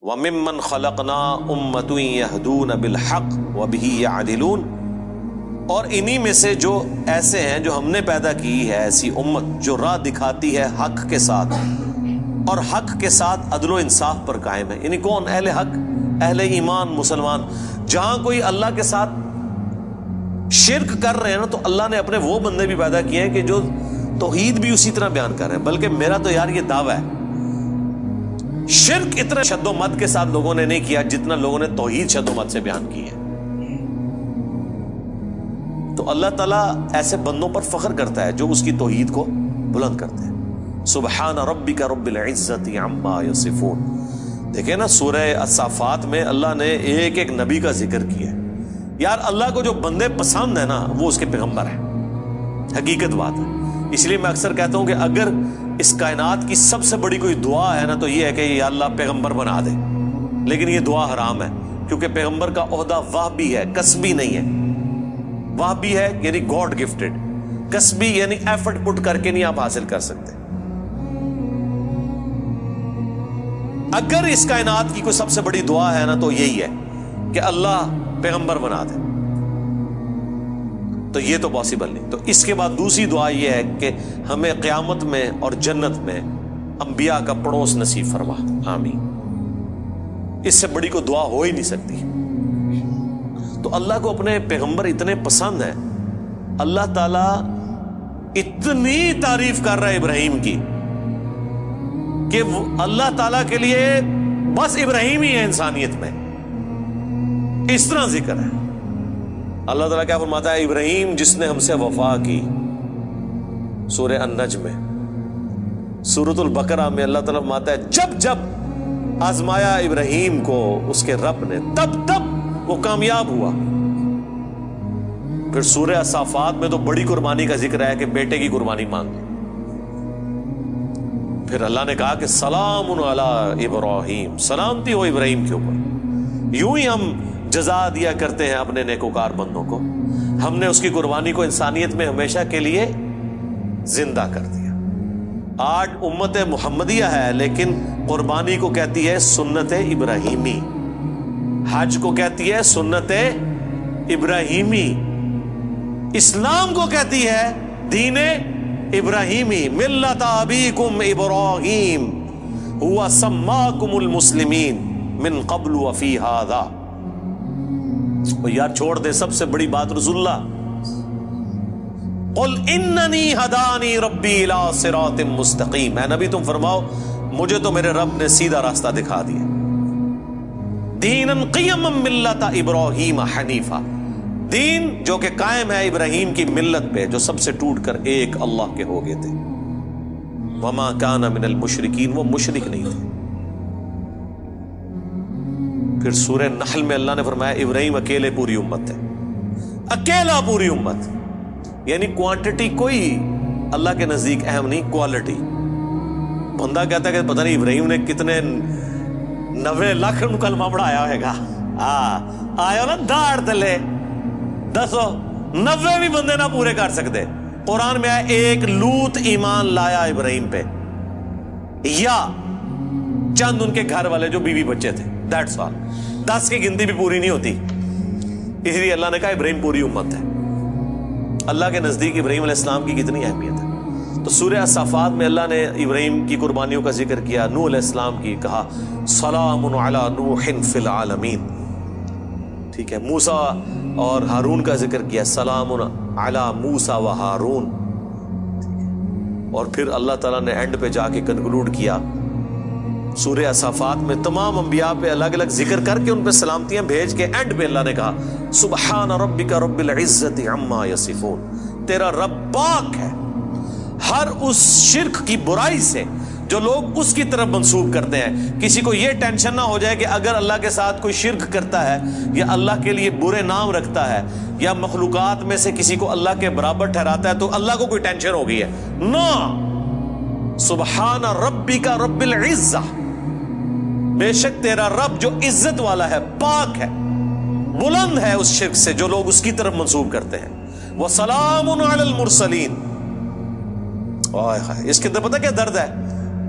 وَمِمَّنْ خَلَقْنَا أُمَّةٌ يَهْدُونَ بِالْحَقِّ وَبِهِ يَعْدِلُونَ، اور انہی میں سے جو ایسے ہیں جو ہم نے پیدا کی ہے ایسی امت جو راہ دکھاتی ہے حق کے ساتھ اور حق کے ساتھ عدل و انصاف پر قائم ہے. یعنی کون؟ اہل حق، اہل ایمان، مسلمان. جہاں کوئی اللہ کے ساتھ شرک کر رہے ہیں نا، تو اللہ نے اپنے وہ بندے بھی پیدا کیے ہیں کہ جو توحید بھی اسی طرح بیان کر رہے ہیں. بلکہ میرا تو یار یہ دعویٰ ہے، شرک اتنا شد و مت کے ساتھ لوگوں نے نہیں کیا جتنا لوگوں نے توحید شد و مت سے بیان کی ہے. تو اللہ تعالیٰ ایسے بندوں پر فخر کرتا ہے جو اس کی توحید کو بلند کرتے ہیں. سبحان ربک رب العزت عما یصفون. دیکھیں نا سورہ الصافات میں اللہ نے ایک ایک نبی کا ذکر کیا ہے. یار اللہ کو جو بندے پسند ہیں نا وہ اس کے پیغمبر ہیں، حقیقت بات ہے. اس لیے میں اکثر کہتا ہوں کہ اگر اس کائنات کی سب سے بڑی کوئی دعا ہے نا تو یہ ہے کہ یا اللہ پیغمبر بنا دے. لیکن یہ دعا حرام ہے، کیونکہ پیغمبر کا عہدہ وہبی ہے، کسبی نہیں ہے. وہبی ہے یعنی گاڈ گفٹڈ، کسبی یعنی ایفرٹ پٹ کر کے نہیں آپ حاصل کر سکتے. اگر اس کائنات کی کوئی سب سے بڑی دعا ہے نا تو یہی ہے کہ اللہ پیغمبر بنا دے، تو یہ تو پاسبل نہیں. تو اس کے بعد دوسری دعا یہ ہے کہ ہمیں قیامت میں اور جنت میں انبیاء کا پڑوس نصیب فرما. آمین. اس سے بڑی کوئی دعا ہو ہی نہیں سکتی. تو اللہ کو اپنے پیغمبر اتنے پسند ہیں، اللہ تعالیٰ اتنی تعریف کر رہا ہے ابراہیم کی کہ اللہ تعالیٰ کے لیے بس ابراہیم ہی ہے انسانیت میں. اس طرح ذکر ہے. اللہ تعالیٰ کیا فرماتا ہے؟ ابراہیم جس نے ہم سے وفا کی، سورہ النجم میں. سورۃ البقرہ میں اللہ تعالیٰ فرماتا ہے جب جب آزمایا ابراہیم کو اس کے رب نے تب تب وہ کامیاب ہوا. پھر سورہ الصافات میں تو بڑی قربانی کا ذکر ہے کہ بیٹے کی قربانی مانگ. پھر اللہ نے کہا کہ سلام علی ابراہیم، سلامتی ہو ابراہیم کے اوپر. یوں ہی ہم جزا دیا کرتے ہیں اپنے نیکوکار بندوں کو. ہم نے اس کی قربانی کو انسانیت میں ہمیشہ کے لیے زندہ کر دیا. آج امت محمدیہ ہے لیکن قربانی کو کہتی ہے سنت ابراہیمی، حج کو کہتی ہے سنت ابراہیمی، اسلام کو کہتی ہے دین ابراہیمی. ملت ابیکم ابراہیم هو سماکم المسلمین من قبل وفی ھذا. یار چھوڑ دے سب سے بڑی بات رسول اللہ. قل اننی ہدانی ربی الی صراط مستقیم. اے نبی تم فرماؤ مجھے تو میرے رب نے سیدھا راستہ دکھا دیا. دینا قیما ملت ابراہیم حنیفا، دین جو کہ قائم ہے ابراہیم کی ملت پہ جو سب سے ٹوٹ کر ایک اللہ کے ہو گئے تھے. وما کان من المشرکین، وہ مشرک نہیں تھے. پھر سورہ نحل میں اللہ نے فرمایا ابراہیم اکیلے پوری امت ہے، اکیلا پوری امت. یعنی کوانٹٹی کوئی اللہ کے نزدیک اہم نہیں، کوالٹی. بندہ کہتا ہے کہ پتہ نہیں ابراہیم نے کتنے 90 لاکھ کلمہ پڑھایا ہوئے گا. آیا نا داڑ تلے دسو 90 بھی بندے نہ پورے کر سکتے. قرآن میں آیا ایک لوط ایمان لایا ابراہیم پہ، یا چند ان کے گھر والے جو بیوی بچے تھے، دیٹس آل. 10 کی گنتی بھی پوری نہیں ہوتی. اس لیے اللہ نے کہا ابراہیم پوری امت ہے. اللہ کے نزدیک ابراہیم علیہ السلام کی کتنی اہمیت ہے. تو سورہ الصافات میں اللہ نے ابراہیم کی قربانیوں کا ذکر کیا، نوح علیہ السلام کی کہا سلام علی نوح فی العالمین. ٹھیک ہے. موسیٰ اور ہارون کا ذکر کیا، سلام علی موسیٰ و ہارون. اور پھر اللہ تعالیٰ نے اینڈ پہ جا کے کنکلوڈ کیا سورہ الصافات میں تمام انبیاء پہ الگ الگ ذکر کر کے ان پہ سلامتیاں بھیج کے اینڈ پہ اللہ نے کہا سبحان ربک رب العزت عما یصفون. تیرا رب پاک ہے ہر اس شرک کی برائی سے جو لوگ اس کی طرف منسوب کرتے ہیں. کسی کو یہ ٹینشن نہ ہو جائے کہ اگر اللہ کے ساتھ کوئی شرک کرتا ہے یا اللہ کے لیے برے نام رکھتا ہے یا مخلوقات میں سے کسی کو اللہ کے برابر ٹھہراتا ہے تو اللہ کو کوئی ٹینشن ہو گئی ہے. نو، سبحان ربک رب العزہ، بے شک تیرا رب جو عزت والا ہے، پاک ہے، بلند ہے اس شرک سے جو لوگ اس کی طرف منسوب کرتے ہیں. وَسَلَامٌ عَلَى الْمُرْسَلِينَ. اس کے اندر پتہ کیا درد ہے؟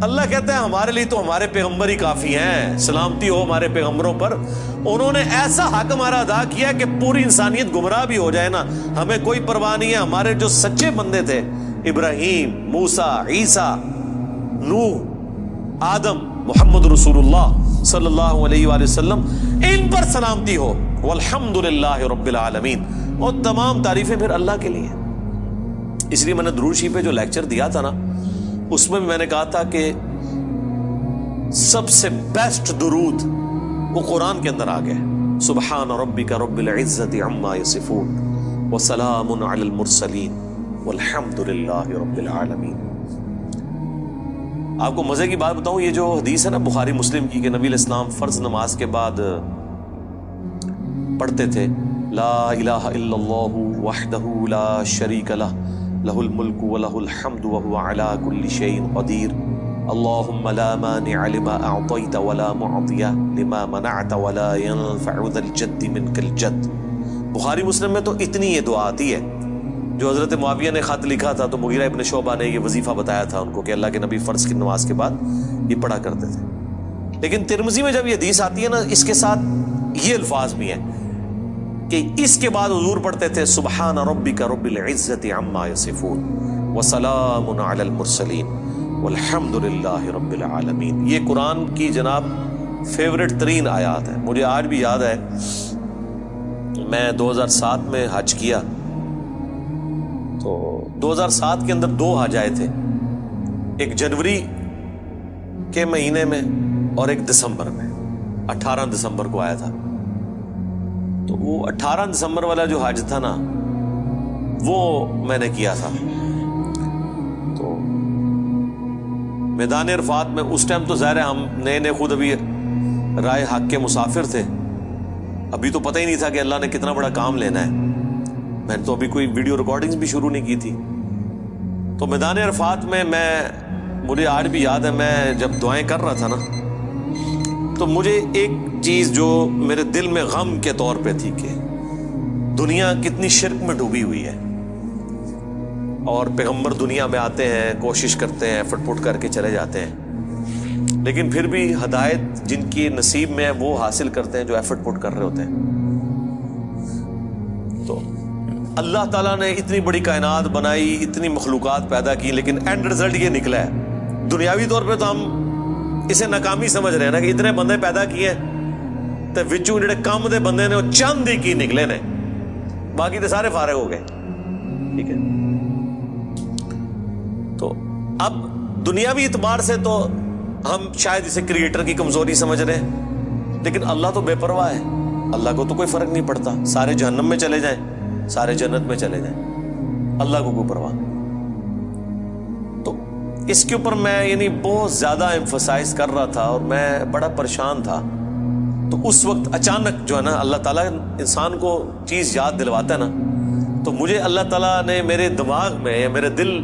اللہ کہتا ہے ہمارے لیے تو ہمارے پیغمبر ہی کافی ہیں، سلامتی ہو ہمارے پیغمبروں پر، انہوں نے ایسا حق ہمارا ادا کیا کہ پوری انسانیت گمراہ بھی ہو جائے نا ہمیں کوئی پرواہ نہیں ہے۔ ہمارے جو سچے بندے تھے، ابراہیم، موسیٰ، عیسیٰ، نوح، آدم، محمد رسول اللہ صلی اللہ علیہ وآلہ وسلم، ان پر سلامتی ہو، والحمد للہ رب العالمین، اور تمام تعریفیں پھر اللہ کے لیے۔ اس لیے میں نے درود شریف پہ جو لیکچر دیا تھا نا، اس میں بھی میں نے کہا تھا کہ سب سے بیسٹ درود وہ قرآن کے اندر آ گیا، سبحان ربک رب العزت عما یصفون وسلام علی المرسلین والحمد للہ رب العالمین۔ آپ کو مزے کی بات بتاؤں، یہ جو حدیث ہے نا بخاری مسلم کی کہ نبی علیہ السلام فرض نماز کے بعد پڑھتے تھے لا الہ الا اللہ وحدہ لا شریک لہ لہ الملک ولہ الحمد وہو علی کل شیء قدیر اللہم لا مانع لما اعطیت ولا معطی لما منعت ولا ينفع ذا الجد منک الجد۔ بخاری مسلم میں تو اتنی یہ دعا آتی ہے، جو حضرت معاویہ نے خط لکھا تھا تو مغیرہ ابن شعبہ نے یہ وظیفہ بتایا تھا ان کو کہ اللہ کے نبی فرض کی نماز کے بعد یہ پڑھا کرتے تھے۔ لیکن ترمذی میں جب یہ حدیث آتی ہے نا، اس کے ساتھ یہ الفاظ بھی ہیں کہ اس کے بعد حضور پڑھتے تھے سبحان ربک رب العزت عما یصفون وسلام علی المرسلین والحمد للہ رب العالمین۔ یہ قرآن کی جناب فیورٹ ترین آیات ہے۔ مجھے آج بھی یاد ہے، میں 2007 میں حج کیا تو 2007 کے اندر 2 حج آئے تھے، ایک جنوری کے مہینے میں اور ایک دسمبر میں، 18 دسمبر کو آیا تھا۔ تو وہ 18 دسمبر والا جو حج تھا نا، وہ میں نے کیا تھا۔ تو میدان عرفات میں اس ٹائم تو ظاہر ہے ہم نئے خود ابھی رائے حق کے مسافر تھے، ابھی تو پتہ ہی نہیں تھا کہ اللہ نے کتنا بڑا کام لینا ہے، میں نے تو ابھی کوئی ویڈیو ریکارڈنگز بھی شروع نہیں کی تھی۔ تو میدان عرفات میں مجھے آج بھی یاد ہے، میں جب دعائیں کر رہا تھا نا، تو مجھے ایک چیز جو میرے دل میں غم کے طور پہ تھی کہ دنیا کتنی شرک میں ڈوبی ہوئی ہے، اور پیغمبر دنیا میں آتے ہیں، کوشش کرتے ہیں، ایفرٹ پٹ کر کے چلے جاتے ہیں، لیکن پھر بھی ہدایت جن کی نصیب میں ہے وہ حاصل کرتے ہیں جو ایفرٹ پٹ کر رہے ہوتے ہیں۔ تو اللہ تعالیٰ نے اتنی بڑی کائنات بنائی، اتنی مخلوقات پیدا کی، لیکن اینڈ رزلٹ یہ نکلا ہے۔ دنیاوی طور پہ تو ہم اسے ناکامی سمجھ رہے ہیں نا کہ اتنے بندے پیدا کیے تو وچوں جڑے کم دے بندے نے وہ چند ہی کی نکلے نے، باقی تو سارے فارغ ہو گئے، ٹھیک ہے۔ تو اب دنیاوی اعتبار سے تو ہم شاید اسے کریٹر کی کمزوری سمجھ رہے ہیں، لیکن اللہ تو بے پرواہ ہے، اللہ کو تو کوئی فرق نہیں پڑتا، سارے جہنم میں چلے جائیں، سارے جنت میں چلے جائیں، اللہ کو کوئی پرواہ نہیں۔ تو اس کے اوپر میں بہت زیادہ ایمفسائز کر رہا تھا اور میں بڑا پریشان تھا۔ تو اس وقت اچانک جو ہے نا اللہ تعالیٰ انسان کو چیز یاد دلواتا ہے نا، تو مجھے اللہ تعالیٰ نے میرے دماغ میں یا میرے دل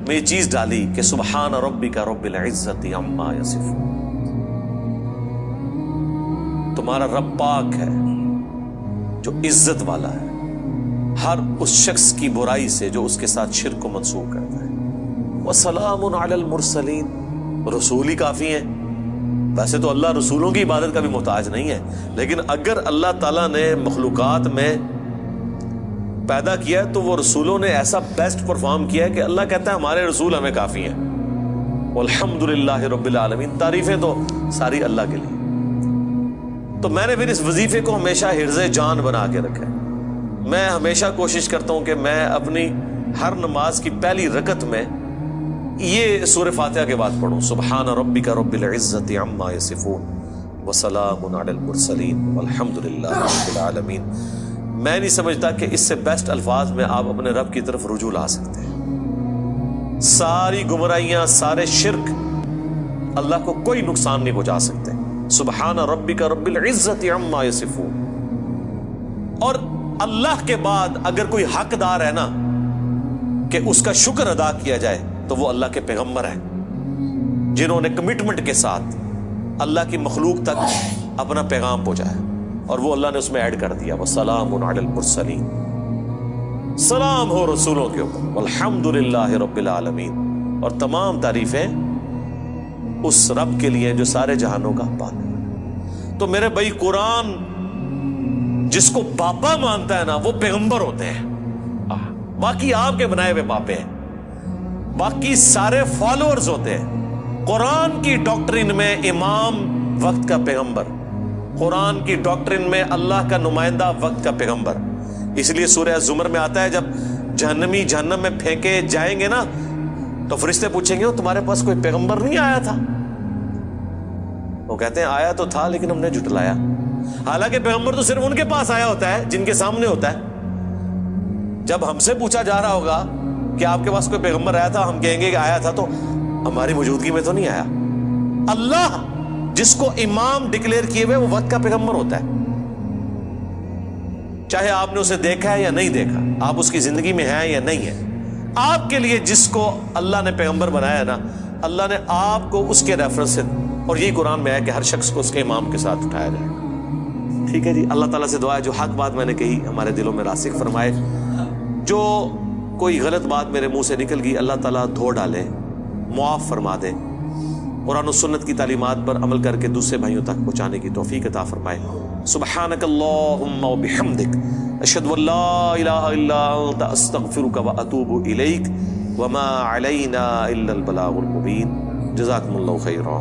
میں یہ چیز ڈالی کہ سبحان ربک رب العزت عما یصفون، تمہارا رب پاک ہے جو عزت والا ہے ہر اس شخص کی برائی سے جو اس کے ساتھ شرک کو منسوخ کرتا ہے۔ وسلام علی المرسلین، رسول ہی کافی ہیں۔ ویسے تو اللہ رسولوں کی عبادت کا بھی محتاج نہیں ہے، لیکن اگر اللہ تعالیٰ نے مخلوقات میں پیدا کیا تو وہ رسولوں نے ایسا بیسٹ پرفارم کیا ہے کہ اللہ کہتا ہے ہمارے رسول ہمیں کافی ہیں۔ والحمد للہ رب العالمین، تعریفیں تو ساری اللہ کے لیے۔ تو میں نے پھر اس وظیفے کو ہمیشہ حرز جان بنا کے رکھا ہے۔ میں ہمیشہ کوشش کرتا ہوں کہ میں اپنی ہر نماز کی پہلی رکعت میں یہ سورہ فاتحہ کے بعد پڑھوں، سبحان ربک رب العزت عما یصفون وسلام علی المرسلین والحمد للہ رب العالمین۔ میں نہیں سمجھتا کہ اس سے بیسٹ الفاظ میں آپ اپنے رب کی طرف رجوع لا سکتے ہیں۔ ساری گمراہیاں، سارے شرک اللہ کو کوئی نقصان نہیں پہنچا سکتے۔ سبحان ربک رب العزت عما یصفون۔ اور اللہ کے بعد اگر کوئی حقدار ہے نا کہ اس کا شکر ادا کیا جائے تو وہ اللہ کے پیغمبر ہیں، جنہوں نے کمٹمنٹ کے ساتھ اللہ کی مخلوق تک اپنا پیغام پہنچایا، اور وہ اللہ نے اس میں ایڈ کر دیا وسلام علی المرسلین، سلام ہو رسولوں کے اوپر، والحمد للہ رب العالمین، اور تمام تعریفیں اس رب کے لیے جو سارے جہانوں کا پالنے والا۔ تو میرے بھائی قرآن جس کو باپا مانتا ہے نا وہ پیغمبر ہوتے ہیں، باقی آپ کے بنائے ہوئے باپے ہیں، باقی سارے فالوورز ہوتے ہیں۔ قرآن کی ڈاکٹرین میں امام وقت کا پیغمبر، قرآن کی ڈاکٹرین میں اللہ کا نمائندہ وقت کا پیغمبر۔ اس لیے سورہ زمر میں آتا ہے جب جہنمی جہنم میں پھینکے جائیں گے نا تو فرشتے پوچھیں گے تمہارے پاس کوئی پیغمبر نہیں آیا تھا؟ وہ کہتے ہیں آیا تو تھا لیکن ہم نے جھٹلایا۔ حالانکہ پیغمبر تو صرف ان کے پاس آیا ہوتا ہے جن کے سامنے ہوتا ہے۔ جب ہم سے پوچھا جا رہا ہوگا کہ آپ کے پاس کوئی پیغمبر آیا تھا، ہم کہیں گے کہ آیا تھا تو ہماری موجودگی میں تو نہیں آیا۔ اللہ جس کو امام ڈکلیئر کیے ہوئے وہ وقت کا پیغمبر ہوتا ہے، چاہے آپ نے اسے دیکھا ہے یا نہیں دیکھا، آپ اس کی زندگی میں ہیں یا نہیں ہے۔ آپ کے لیے جس کو اللہ نے پیغمبر بنایا نا، اللہ نے آپ کو اس کے ریفرنس سے، اور یہی قرآن میں ہے کہ ہر شخص کو اس کے امام کے ساتھ اٹھایا جائے۔ ٹھیک ہے جی، اللہ تعالیٰ سے دعا ہے جو حق بات میں نے کہی ہمارے دلوں میں راسخ فرمائے، جو کوئی غلط بات میرے منہ سے نکل گئی اللہ تعالیٰ دھو ڈالے، معاف فرما دے، قرآن و سنت کی تعلیمات پر عمل کر کے دوسرے بھائیوں تک پہنچانے کی توفیق عطا فرمائے۔ سبحانک اللہم و بحمدک، اشہد ان لا الہ الا انت، استغفرک و اتوب الیک، وما علینا الا البلاغ المبین۔ جزاکم اللہ خیرا۔